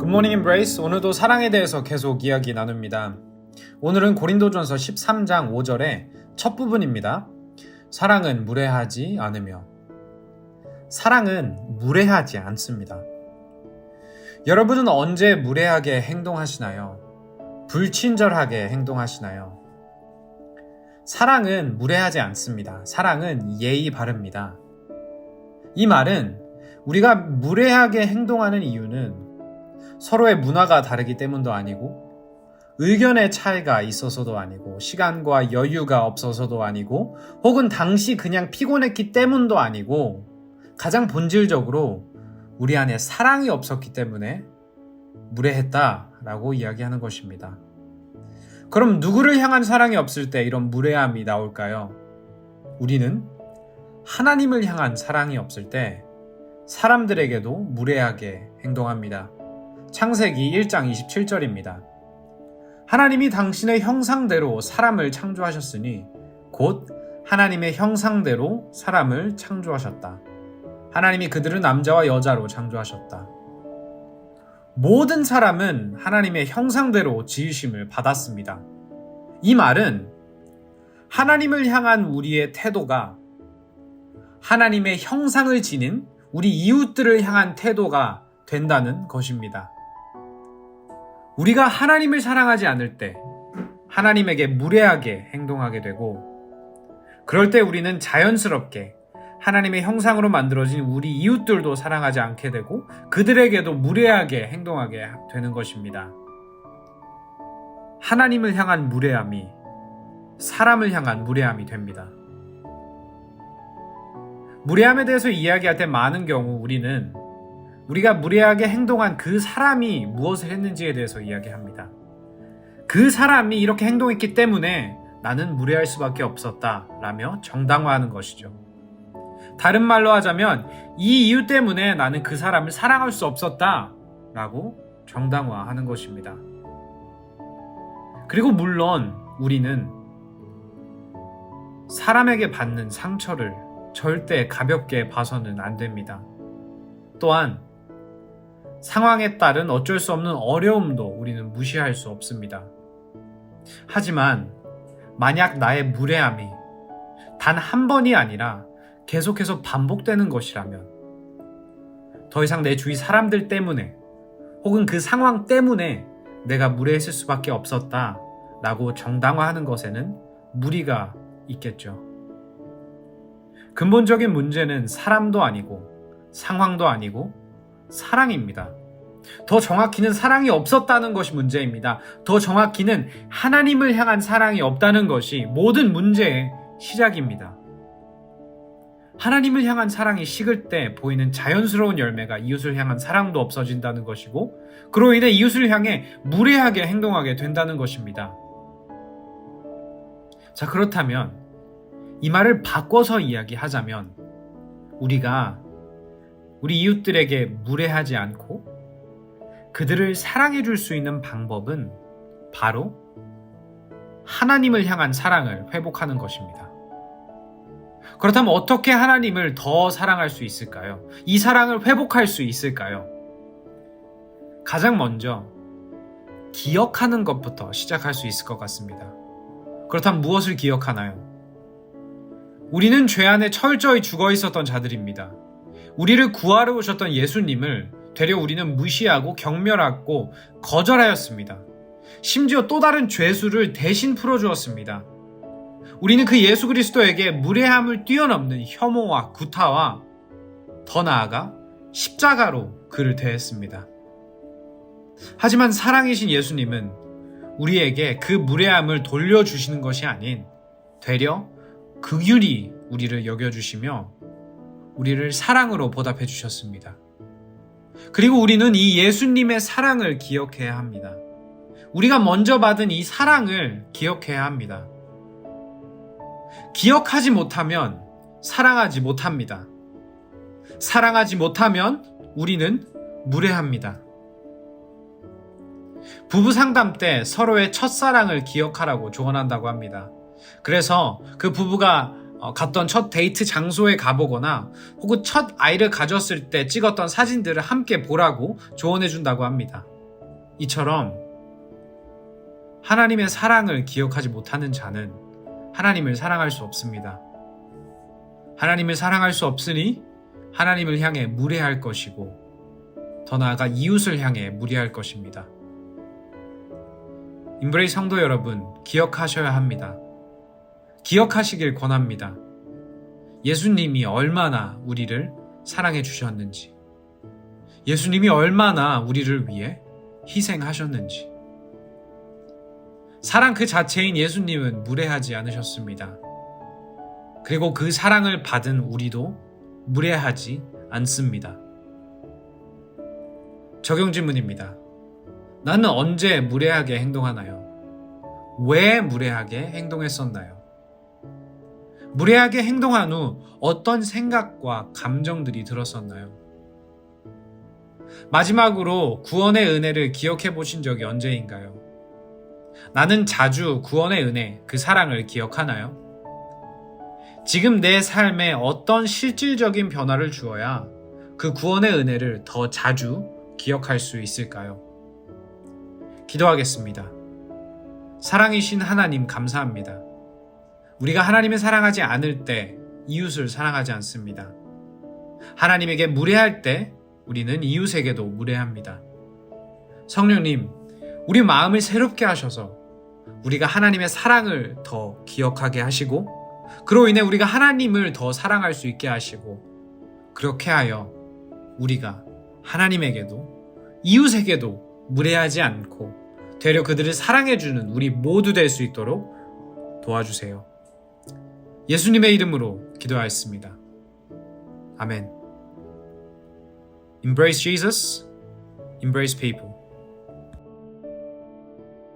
굿모닝 임브레이스. 오늘도 사랑에 대해서 계속 이야기 나눕니다. 오늘은 고린도전서 13장 5절의 첫 부분입니다. 사랑은 무례하지 않으며. 사랑은 무례하지 않습니다. 여러분은 언제 무례하게 행동하시나요? 불친절하게 행동하시나요? 사랑은 무례하지 않습니다. 사랑은 예의 바릅니다. 이 말은 우리가 무례하게 행동하는 이유는 서로의 문화가 다르기 때문도 아니고, 의견의 차이가 있어서도 아니고, 시간과 여유가 없어서도 아니고, 혹은 당시 그냥 피곤했기 때문도 아니고, 가장 본질적으로 우리 안에 사랑이 없었기 때문에 무례했다라고 이야기하는 것입니다. 그럼 누구를 향한 사랑이 없을 때 이런 무례함이 나올까요? 우리는 하나님을 향한 사랑이 없을 때 사람들에게도 무례하게 행동합니다. 창세기 1장 27절입니다. 하나님이 당신의 형상대로 사람을 창조하셨으니 곧 하나님의 형상대로 사람을 창조하셨다. 하나님이 그들을 남자와 여자로 창조하셨다. 모든 사람은 하나님의 형상대로 지으심을 받았습니다. 이 말은 하나님을 향한 우리의 태도가 하나님의 형상을 지닌 우리 이웃들을 향한 태도가 된다는 것입니다. 우리가 하나님을 사랑하지 않을 때 하나님에게 무례하게 행동하게 되고, 그럴 때 우리는 자연스럽게 하나님의 형상으로 만들어진 우리 이웃들도 사랑하지 않게 되고 그들에게도 무례하게 행동하게 되는 것입니다. 하나님을 향한 무례함이 사람을 향한 무례함이 됩니다. 무례함에 대해서 이야기할 때 많은 경우 우리는 우리가 무례하게 행동한 그 사람이 무엇을 했는지에 대해서 이야기합니다. 그 사람이 이렇게 행동했기 때문에 나는 무례할 수밖에 없었다라며 정당화하는 것이죠. 다른 말로 하자면 이 이유 때문에 나는 그 사람을 사랑할 수 없었다라고 정당화하는 것입니다. 그리고 물론 우리는 사람에게 받는 상처를 절대 가볍게 봐서는 안 됩니다. 또한 상황에 따른 어쩔 수 없는 어려움도 우리는 무시할 수 없습니다. 하지만 만약 나의 무례함이 단 한 번이 아니라 계속해서 반복되는 것이라면, 더 이상 내 주위 사람들 때문에 혹은 그 상황 때문에 내가 무례했을 수밖에 없었다라고 정당화하는 것에는 무리가 있겠죠. 근본적인 문제는 사람도 아니고 상황도 아니고 사랑입니다. 더 정확히는 사랑이 없었다는 것이 문제입니다. 더 정확히는 하나님을 향한 사랑이 없다는 것이 모든 문제의 시작입니다. 하나님을 향한 사랑이 식을 때 보이는 자연스러운 열매가 이웃을 향한 사랑도 없어진다는 것이고, 그로 인해 이웃을 향해 무례하게 행동하게 된다는 것입니다. 자, 그렇다면 이 말을 바꿔서 이야기하자면 우리가 우리 이웃들에게 무례하지 않고 그들을 사랑해 줄 수 있는 방법은 바로 하나님을 향한 사랑을 회복하는 것입니다. 그렇다면 어떻게 하나님을 더 사랑할 수 있을까요? 이 사랑을 회복할 수 있을까요? 가장 먼저 기억하는 것부터 시작할 수 있을 것 같습니다. 그렇다면 무엇을 기억하나요? 우리는 죄 안에 철저히 죽어 있었던 자들입니다. 우리를 구하러 오셨던 예수님을 되려 우리는 무시하고 경멸하고 거절하였습니다. 심지어 또 다른 죄수를 대신 풀어주었습니다. 우리는 그 예수 그리스도에게 무례함을 뛰어넘는 혐오와 구타와 더 나아가 십자가로 그를 대했습니다. 하지만 사랑이신 예수님은 우리에게 그 무례함을 돌려주시는 것이 아닌 되려 긍휼히 우리를 여겨주시며 우리를 사랑으로 보답해 주셨습니다. 그리고 우리는 이 예수님의 사랑을 기억해야 합니다. 우리가 먼저 받은 이 사랑을 기억해야 합니다. 기억하지 못하면 사랑하지 못합니다. 사랑하지 못하면 우리는 무례합니다. 부부 상담 때 서로의 첫사랑을 기억하라고 조언한다고 합니다. 그래서 그 부부가 갔던 첫 데이트 장소에 가보거나 혹은 첫 아이를 가졌을 때 찍었던 사진들을 함께 보라고 조언해 준다고 합니다. 이처럼 하나님의 사랑을 기억하지 못하는 자는 하나님을 사랑할 수 없습니다. 하나님을 사랑할 수 없으니 하나님을 향해 무례할 것이고 더 나아가 이웃을 향해 무례할 것입니다. 임브레이스 성도 여러분, 기억하셔야 합니다. 기억하시길 권합니다. 예수님이 얼마나 우리를 사랑해 주셨는지, 예수님이 얼마나 우리를 위해 희생하셨는지. 사랑 그 자체인 예수님은 무례하지 않으셨습니다. 그리고 그 사랑을 받은 우리도 무례하지 않습니다. 적용 질문입니다. 나는 언제 무례하게 행동하나요? 왜 무례하게 행동했었나요? 무례하게 행동한 후 어떤 생각과 감정들이 들었었나요? 마지막으로 구원의 은혜를 기억해 보신 적이 언제인가요? 나는 자주 구원의 은혜, 그 사랑을 기억하나요? 지금 내 삶에 어떤 실질적인 변화를 주어야 그 구원의 은혜를 더 자주 기억할 수 있을까요? 기도하겠습니다. 사랑이신 하나님 감사합니다. 우리가 하나님을 사랑하지 않을 때 이웃을 사랑하지 않습니다. 하나님에게 무례할 때 우리는 이웃에게도 무례합니다. 성령님, 우리 마음을 새롭게 하셔서 우리가 하나님의 사랑을 더 기억하게 하시고 그로 인해 우리가 하나님을 더 사랑할 수 있게 하시고 그렇게 하여 우리가 하나님에게도 이웃에게도 무례하지 않고 되려 그들을 사랑해주는 우리 모두 될 수 있도록 도와주세요. 예수님의 이름으로 기도하였습니다. 아멘. Embrace Jesus, embrace people.